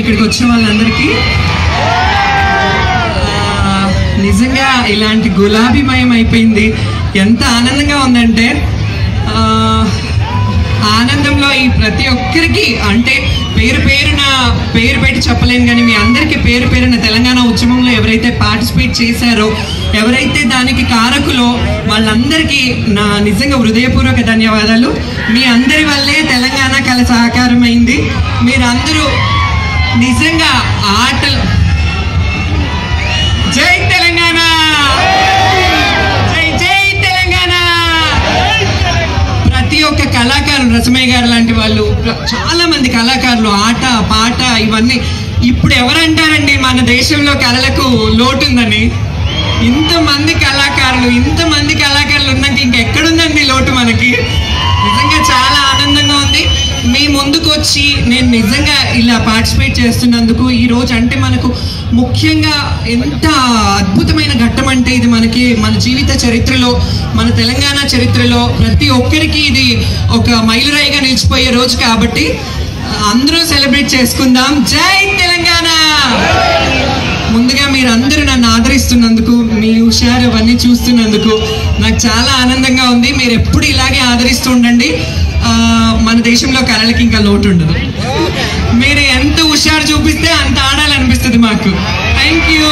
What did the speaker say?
ఇక్కడికి వచ్చిన వాళ్ళందరికీ. నిజంగా ఇలాంటి గులాబీమయం అయిపోయింది. ఎంత ఆనందంగా ఉందంటే ఆనందంలో ఈ ప్రతి ఒక్కరికి అంటే పేరు పెట్టి చెప్పలేను, కానీ మీ అందరికీ పేరు పేరున తెలంగాణ ఉద్యమంలో ఎవరైతే పార్టిసిపేట్ చేశారో, ఎవరైతే దానికి కారకులో వాళ్ళందరికీ నా నిజంగా హృదయపూర్వక ధన్యవాదాలు. మీ అందరి వల్లే తెలంగాణ కళ సాకారమైంది. మీరందరూ నిజంగా ఆటలు జై తెలంగాణ, జై జై తెలంగాణ. ప్రతి ఒక్క కళాకారులు, రసమయ్య గారు లాంటి వాళ్ళు, చాలా మంది కళాకారులు ఆట పాట ఇవన్నీ. ఇప్పుడు ఎవరంటారండి మన దేశంలో కళలకు లోటుందని? ఇంతమంది కళాకారులు ఉన్నాక ఇంకెక్కడుందండి లోటు మనకి? నిజంగా చాలా ఆనందంగా ఉంది. మీ ముందుకు వచ్చి నేను నిజంగా ఇలా పార్టిసిపేట్ చేస్తున్నందుకు ఈరోజు అంటే మనకు ముఖ్యంగా ఎంత అద్భుతమైన ఘట్టం అంటే ఇది మనకి మన జీవిత చరిత్రలో, మన తెలంగాణ చరిత్రలో ప్రతి ఒక్కరికి ఇది ఒక మైలురాయిగా నిలిచిపోయే రోజు. కాబట్టి అందరూ సెలబ్రేట్ చేసుకుందాం. జై తెలంగాణ. ముందుగా మీరందరూ నన్ను ఆదరిస్తున్నందుకు, మీ హుషారు అవన్నీ చూస్తున్నందుకు నాకు చాలా ఆనందంగా ఉంది. మీరు ఎప్పుడు ఇలాగే ఆదరిస్తూ ఉండండి. మన దేశంలో కళలకి ఇంకా లోటు ఉండదు. మీరు ఎంత హుషారు చూపిస్తే అంత ఆడాలనిపిస్తుంది మాకు. Thank you.